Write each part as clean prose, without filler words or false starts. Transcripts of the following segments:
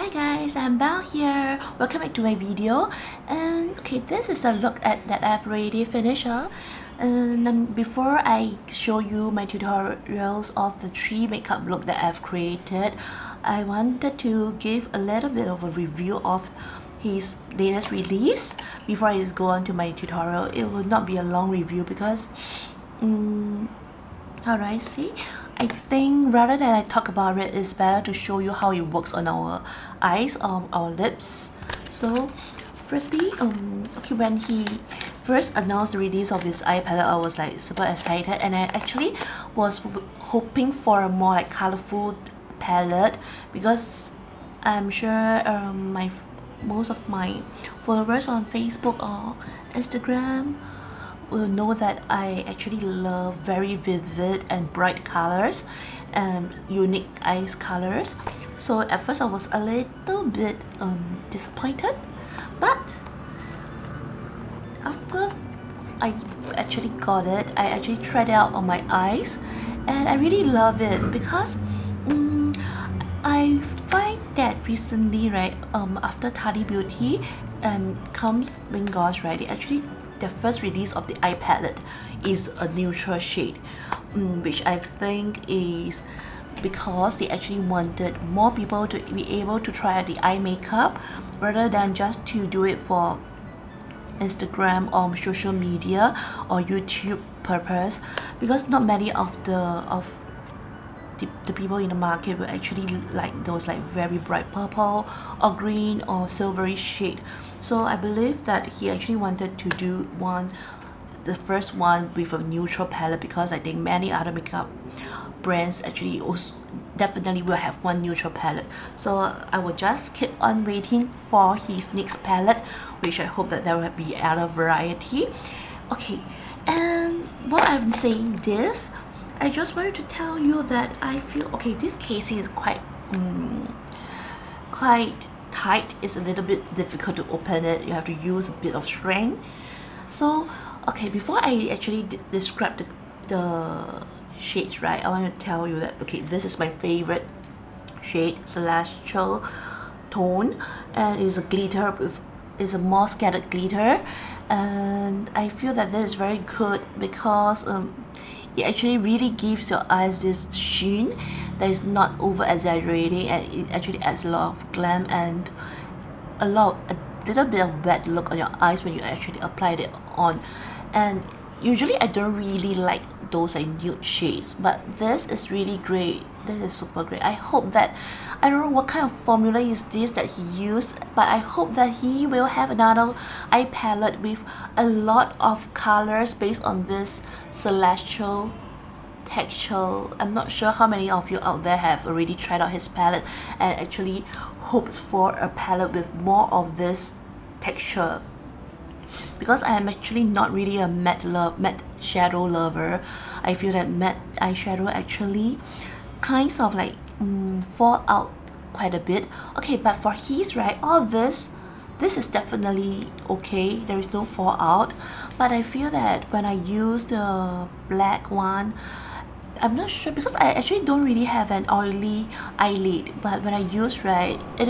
Hi guys, I'm Belle here. Welcome back to my video. And okay, this is a look at that I've already finished up. And before I show you my tutorials of the 3 makeup look that I've created, I wanted to give a little bit of a review of his latest release before I just go on to my tutorial. It will not be a long review because how do I say? I think rather than I talk about it, it's better to show you how it works on our eyes or our lips. So firstly, okay, when he first announced the release of his eye palette, I was like super excited, and I actually was hoping for a more like colorful palette because I'm sure most of my followers on Facebook or Instagram will know that I actually love very vivid and bright colors and unique eyes colors. So at first I was a little bit disappointed, but after I actually got it, I actually tried it out on my eyes and I really love it because I find that recently, right, after Tati Beauty comes Wayne Goss, right, the first release of the eye palette is a neutral shade, which I think is because they actually wanted more people to be able to try out the eye makeup rather than just to do it for Instagram or social media or YouTube purpose, because not many of the people in the market will actually like those like very bright purple or green or silvery shade. So I believe that he actually wanted to do the first one with a neutral palette, because I think many other makeup brands actually also definitely will have one neutral palette. So I will just keep on waiting for his next palette, which I hope that there will be other variety. Okay, and while I'm saying this, I just wanted to tell you that I feel okay, this casing is quite tight. It's a little bit difficult to open it. You have to use a bit of strength. So okay, before I actually describe the shades, right, I want to tell you that okay, this is my favorite shade, celestial tone, and it's a glitter it's a more scattered glitter, and I feel that this is very good because it actually really gives your eyes this sheen that is not over exaggerating, and it actually adds a lot of glam and a little bit of bad look on your eyes when you actually applied it on. And usually I don't really like those like nude shades, but this is really great. This is super great. I hope that, I don't know what kind of formula is this that he used, but I hope that he will have another eye palette with a lot of colors based on this celestial texture. I'm not sure how many of you out there have already tried out his palette and actually hopes for a palette with more of this texture, because I am actually not really a matte shadow lover. I feel that matte eyeshadow actually kinds of like fall out quite a bit. Okay, but for his, right, all this is definitely okay, there is no fallout. But I feel that when I use the black one, I'm not sure because I actually don't really have an oily eyelid, but when I use, right, it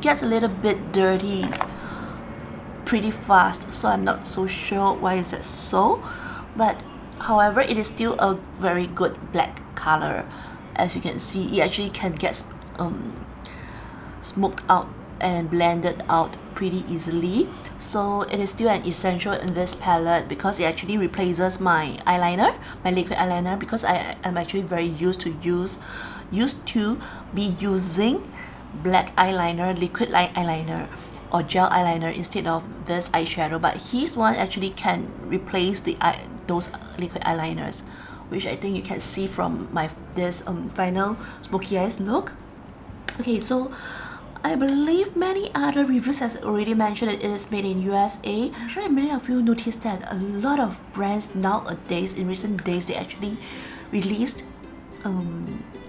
gets a little bit dirty pretty fast, so I'm not so sure why is that so. But however, it is still a very good black color. As you can see, it actually can get smoked out and blended out pretty easily. So it is still an essential in this palette because it actually replaces my eyeliner, my liquid eyeliner, because I am actually very used to be using black eyeliner, liquid eyeliner or gel eyeliner instead of this eyeshadow. But his one actually can replace those liquid eyeliners, which I think you can see from this final smoky eyes look. Okay, so I believe many other reviews has already mentioned that it is made in USA. I'm sure many of you noticed that a lot of brands nowadays, in recent days, they actually released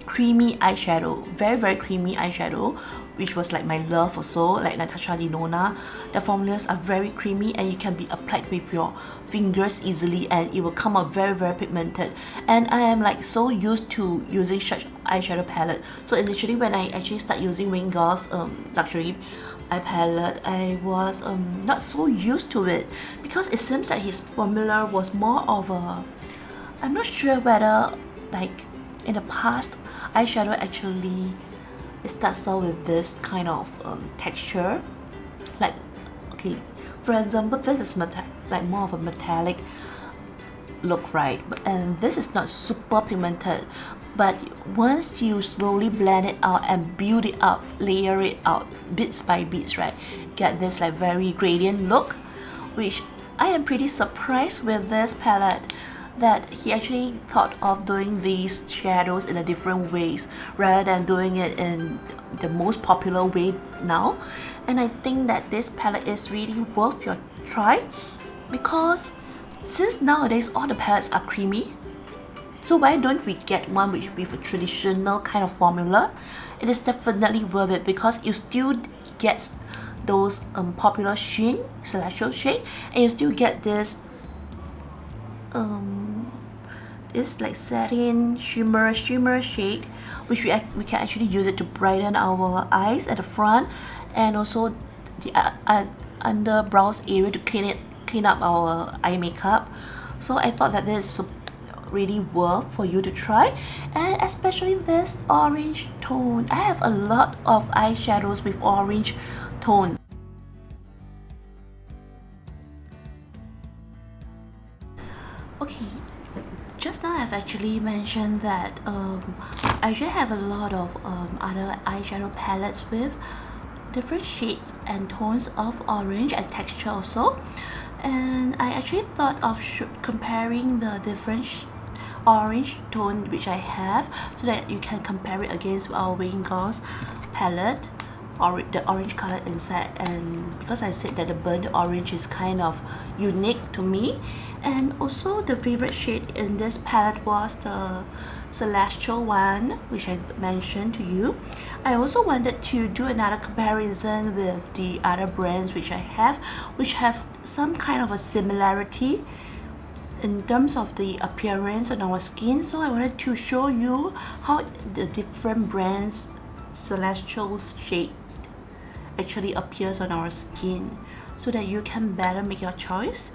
creamy eyeshadow, very creamy eyeshadow, which was like my love also, like Natasha Denona. The formulas are very creamy and you can be applied with your fingers easily, and it will come out very pigmented. And I am like so used to using such eyeshadow palette. So initially when I actually start using Wayne Goss luxury eye palette, I was not so used to it, because it seems that his formula was more of a, I'm not sure whether like in the past eyeshadow actually it starts off with this kind of texture, like, okay, for example, this is like more of a metallic look, right? And this is not super pigmented, but once you slowly blend it out and build it up, layer it out bits by bits, right, get this like very gradient look, which I am pretty surprised with this palette, that he actually thought of doing these shadows in a different ways rather than doing it in the most popular way now. And I think that this palette is really worth your try, because since nowadays all the palettes are creamy, so why don't we get one with a traditional kind of formula? It is definitely worth it, because you still get those popular sheen, celestial shade, and you still get this like satin shimmer shade, which we can actually use it to brighten our eyes at the front, and also the under brows area to clean up our eye makeup. So I thought that this is really worth for you to try, and especially this orange tone. I have a lot of eyeshadows with orange tones. Okay, just now I've actually mentioned that I actually have a lot of other eyeshadow palettes with different shades and tones of orange and texture also, and I actually thought of comparing the different orange tone which I have, so that you can compare it against our Wayne Goss palette, or the orange color inside. And because I said that the burnt orange is kind of unique to me, and also the favorite shade in this palette was the celestial one, which I mentioned to you. I also wanted to do another comparison with the other brands which I have, which have some kind of a similarity in terms of the appearance on our skin. So I wanted to show you how the different brands celestial shade actually appears on our skin, so that you can better make your choice.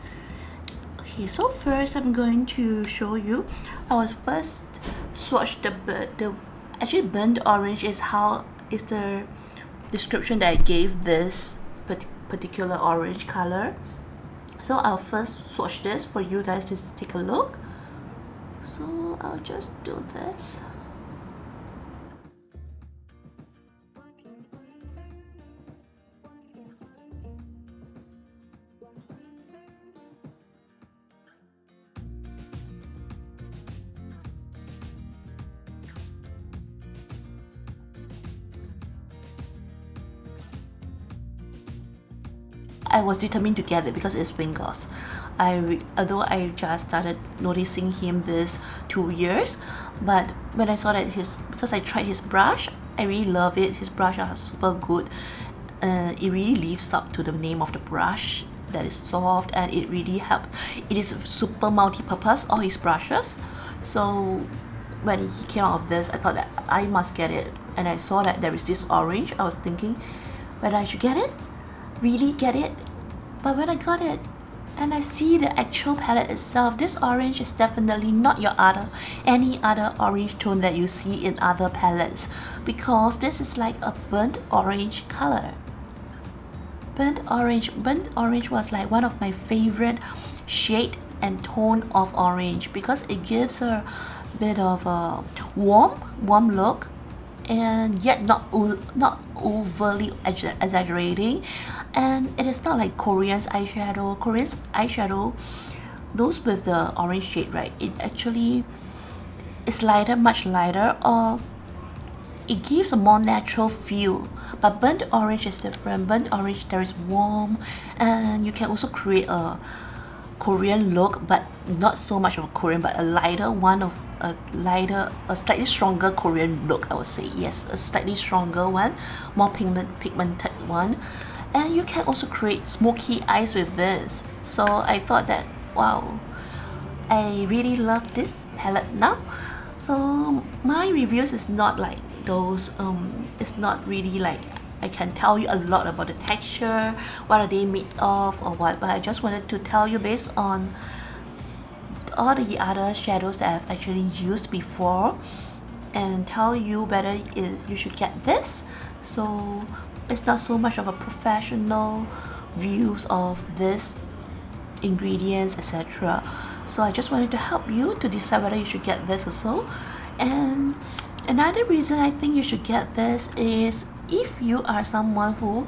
Okay, so first I'm going to show you. I was first swatch the actually burnt orange is the description that I gave this particular orange color. So I'll first swatch this for you guys to take a look. So I'll just do this. I was determined to get it because it's Wayne Goss. Although I just started noticing him this 2 years, but when I saw that because I tried his brush, I really love it. His brush are super good. It really lives up to the name of the brush, that is soft, and it really helped. It is super multi-purpose, all his brushes. So when he came out of this, I thought that I must get it, and I saw that there is this orange. I was thinking whether I should get it, really get it. But when I got it and I see the actual palette itself, this orange is definitely not any other orange tone that you see in other palettes, because this is like a burnt orange color. Burnt orange was like one of my favorite shade and tone of orange, because it gives a bit of a warm look, and yet not overly exaggerating. And it is not like Korean's eyeshadow, those with the orange shade, right, it actually is lighter, much lighter, or it gives a more natural feel. But burnt orange is different. Burnt orange, there is warm, and you can also create a Korean look, but not so much of a Korean, but a lighter one, of a slightly stronger Korean look, I would say. Yes, a slightly stronger one, more pigmented one. And you can also create smoky eyes with this. So I thought that, wow, I really love this palette now. So my reviews is not like those, it's not really like I can tell you a lot about the texture, what are they made of or what, but I just wanted to tell you based on all the other shadows that I've actually used before and tell you whether you should get this. So it's not so much of a professional views of this ingredients, etc. So I just wanted to help you to decide whether you should get this also. And another reason I think you should get this is if you are someone who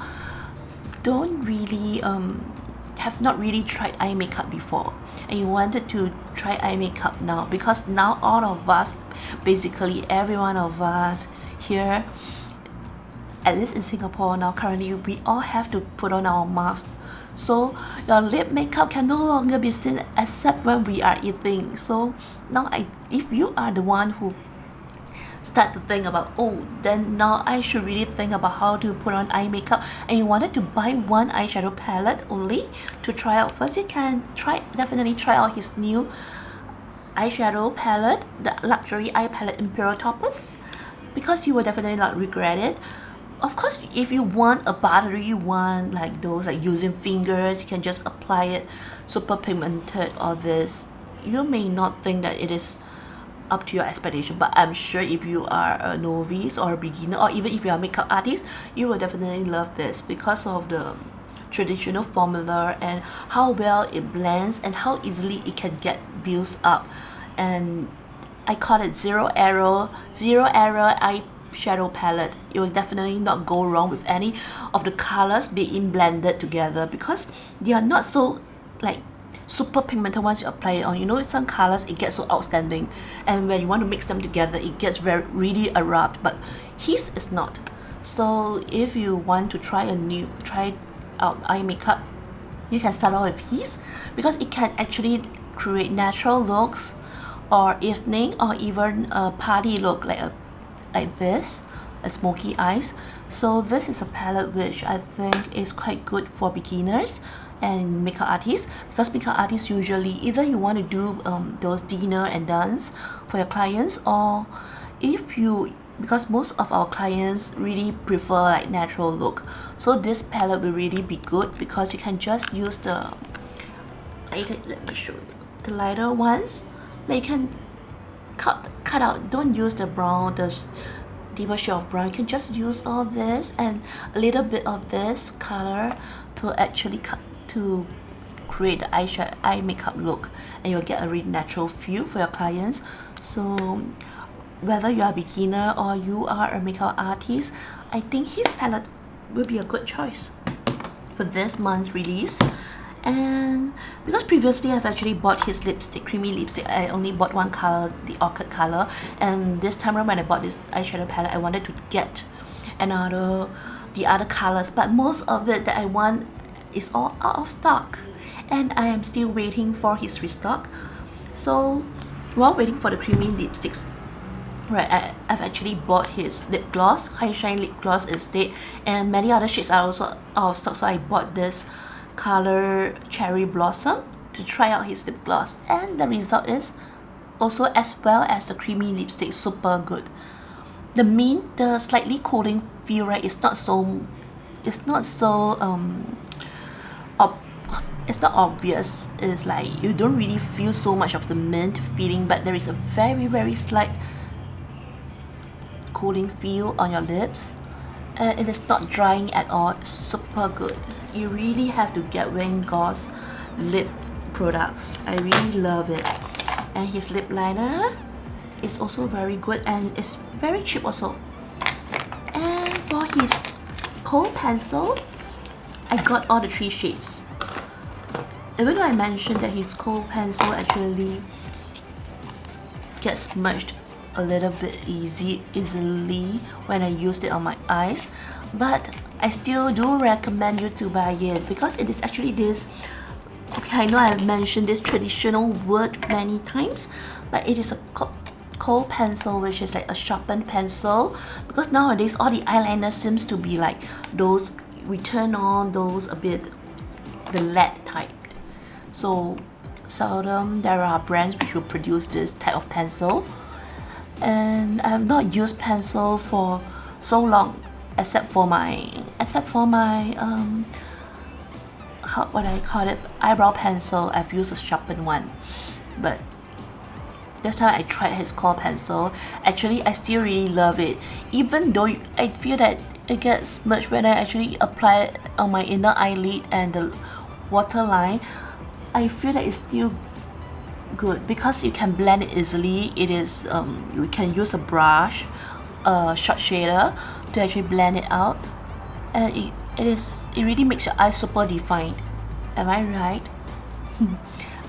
don't really have not really tried eye makeup before and you wanted to try eye makeup now, because now all of us, basically every one of us here, at least in Singapore now currently, we all have to put on our mask. So your lip makeup can no longer be seen except when we are eating. So now if you are the one who start to think about, oh, then now I should really think about how to put on eye makeup, and you wanted to buy one eyeshadow palette only to try out first, you can definitely try out his new eyeshadow palette, the luxury eye palette Imperial Topaz, because you will definitely not regret it. Of course, if you want a buttery one, like those like using fingers, you can just apply it super pigmented or this. You may not think that it is up to your expectation, but I'm sure if you are a novice or a beginner, or even if you are a makeup artist, you will definitely love this because of the traditional formula and how well it blends and how easily it can get built up. And I call it zero error eyeshadow palette. You will definitely not go wrong with any of the colors being blended together, because they are not so like super pigmented once you apply it on. You know, some colors it gets so outstanding, and when you want to mix them together it gets really abrupt, but his is not. So if you want to try out eye makeup, you can start off with his, because it can actually create natural looks or evening or even a party look, like this, a smoky eyes. So this is a palette which I think is quite good for beginners and makeup artists, because makeup artists usually either you want to do those dinner and dance for your clients, or because most of our clients really prefer like natural look, so this palette will really be good because you can just use the let me show you the lighter ones. Like you can cut out, don't use the brown, the deeper shade of brown. You can just use all this and a little bit of this color to actually to create the eye makeup look, and you'll get a really natural feel for your clients. So whether you are a beginner or you are a makeup artist, I think his palette will be a good choice for this month's release. And because previously I've actually bought his lipstick, creamy lipstick, I only bought one color, the orchid color, and this time around when I bought this eyeshadow palette, I wanted to get the other colors, but most of it that I want is all out of stock, and I am still waiting for his restock. So while waiting for the creamy lipsticks, right, I've actually bought his lip gloss, High Shine lip gloss instead, and many other shades are also out of stock, so I bought this color Cherry Blossom to try out his lip gloss, and the result is also, as well as the creamy lipstick, super good. The slightly cooling feel, right, it's not obvious. It's like you don't really feel so much of the mint feeling, but there is a very slight cooling feel on your lips, and it is not drying at all. It's super good. You really have to get Wayne Goss lip products. I really love it. And his lip liner is also very good, and it's very cheap also. And for his kohl pencil, I got all the 3 shades. Even though I mentioned that his kohl pencil actually gets smudged a little bit easily when I used it on my eyes, but I still do recommend you to buy it, because it is actually this Okay, I know I've mentioned this traditional word many times, but it is a kohl pencil, which is like a sharpened pencil, because nowadays all the eyeliner seems to be like those we turn on those a bit the lead type. So seldom there are brands which will produce this type of pencil, and I have not used pencil for so long, except for my what I call it, eyebrow pencil. I've used a sharpened one, but this time I tried his kohl pencil. Actually, I still really love it, even though I feel that it gets smudged when I actually apply it on my inner eyelid and the waterline. I feel that it's still good because you can blend it easily. It is you can use a brush, a short shader to actually blend it out, and it really makes your eyes super defined. Am I right?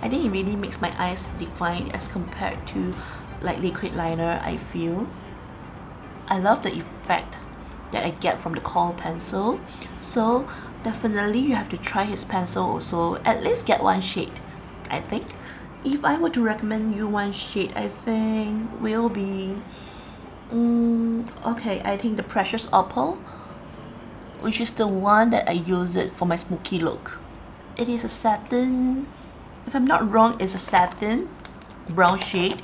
I think it really makes my eyes defined as compared to like liquid liner. I feel I love the effect that I get from the kohl pencil. So definitely you have to try his pencil also. At least get one shade. I think if I were to recommend you one shade, I think will be okay, I think the Precious Opal, which is the one that I use it for my smoky look. It is a satin, if I'm not wrong, it's a satin brown shade.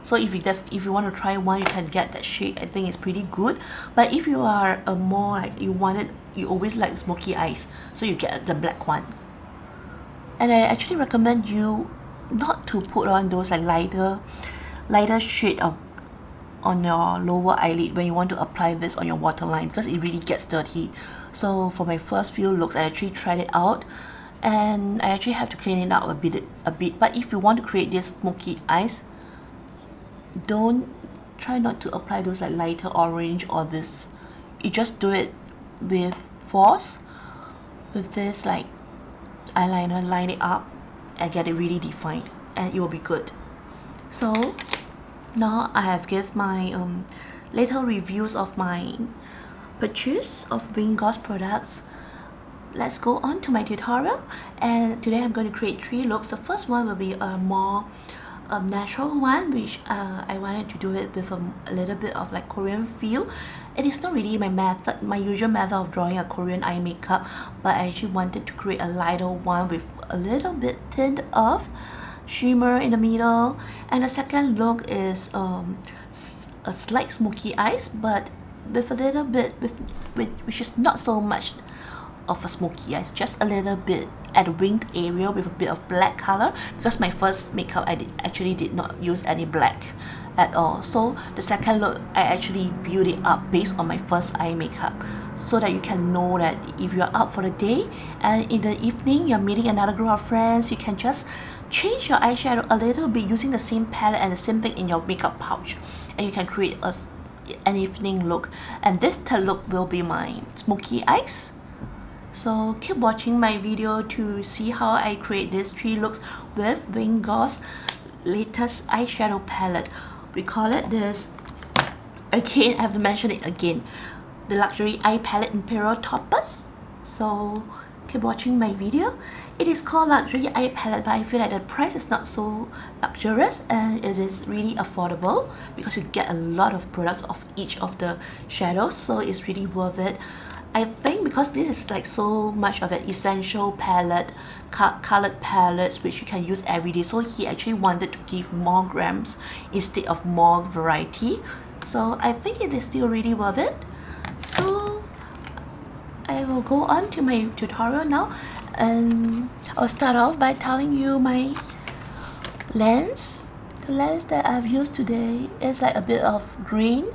So if you want to try one, you can get that shade. I think it's pretty good. But if you are a more like you always like smoky eyes, so you get the black one. And I actually recommend you not to put on those like lighter shade of on your lower eyelid when you want to apply this on your waterline, because it really gets dirty. So for my first few looks, I actually tried it out, and I actually have to clean it out a bit. But if you want to create this smoky eyes, try not to apply those like lighter orange or this. You just do it with force with this like eyeliner, line it up and get it really defined, and it will be good. So now I have given my little reviews of my purchase of Wayne Goss products. Let's go on to my tutorial, and today I'm going to create 3 looks. The first one will be a more natural one, which I wanted to do it with a little bit of like Korean feel. It is not really my usual method of drawing a Korean eye makeup, but I actually wanted to create a lighter one with a little bit tint of shimmer in the middle. And the second look is a slight smoky eyes, but with a little bit which is not so much of a smoky eyes, just a little bit at the winged area with a bit of black color, because my first makeup I actually did not use any black at all. So the second look I actually build it up based on my first eye makeup, so that you can know that if you are out for the day and in the evening you're meeting another group of friends, you can just change your eyeshadow a little bit using the same palette and the same thing in your makeup pouch, and you can create an evening look. And this third look will be my smoky eyes. So keep watching my video to see how I create these 3 looks with Wayne Goss latest eyeshadow palette. We call it this, again I have to mention it again, the luxury eye palette Imperial Topaz. So keep watching my video. It is called luxury eye palette, but I feel like the price is not so luxurious, and it is really affordable because you get a lot of products of each of the shadows, so it's really worth it. I think because this is like so much of an essential palette, colored palettes which you can use every day, so he actually wanted to give more grams instead of more variety. So I think it is still really worth it. So I will go on to my tutorial now, and I'll start off by telling you my lens. The lens that I've used today is like a bit of green.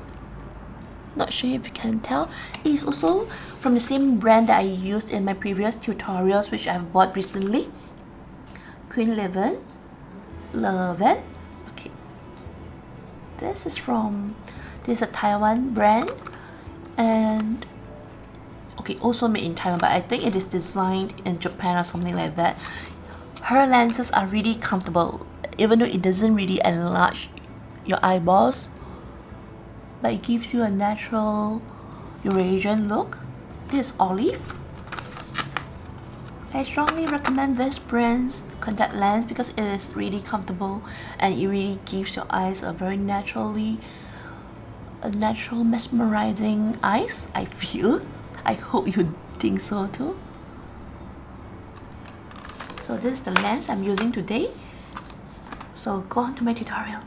Not sure if you can tell. It is also from the same brand that I used in my previous tutorials, which I've bought recently. Queen Leven. Love it. Okay. This is a Taiwan brand, and okay, also made in Taiwan, but I think it is designed in Japan or something like that. Her lenses are really comfortable, even though it doesn't really enlarge your eyeballs, but it gives you a natural Eurasian look. This is olive. I strongly recommend this brand's contact lens because it is really comfortable and it really gives your eyes a very natural mesmerizing eyes, I feel. I hope you think so too. So this is the lens I'm using today. So go on to my tutorial.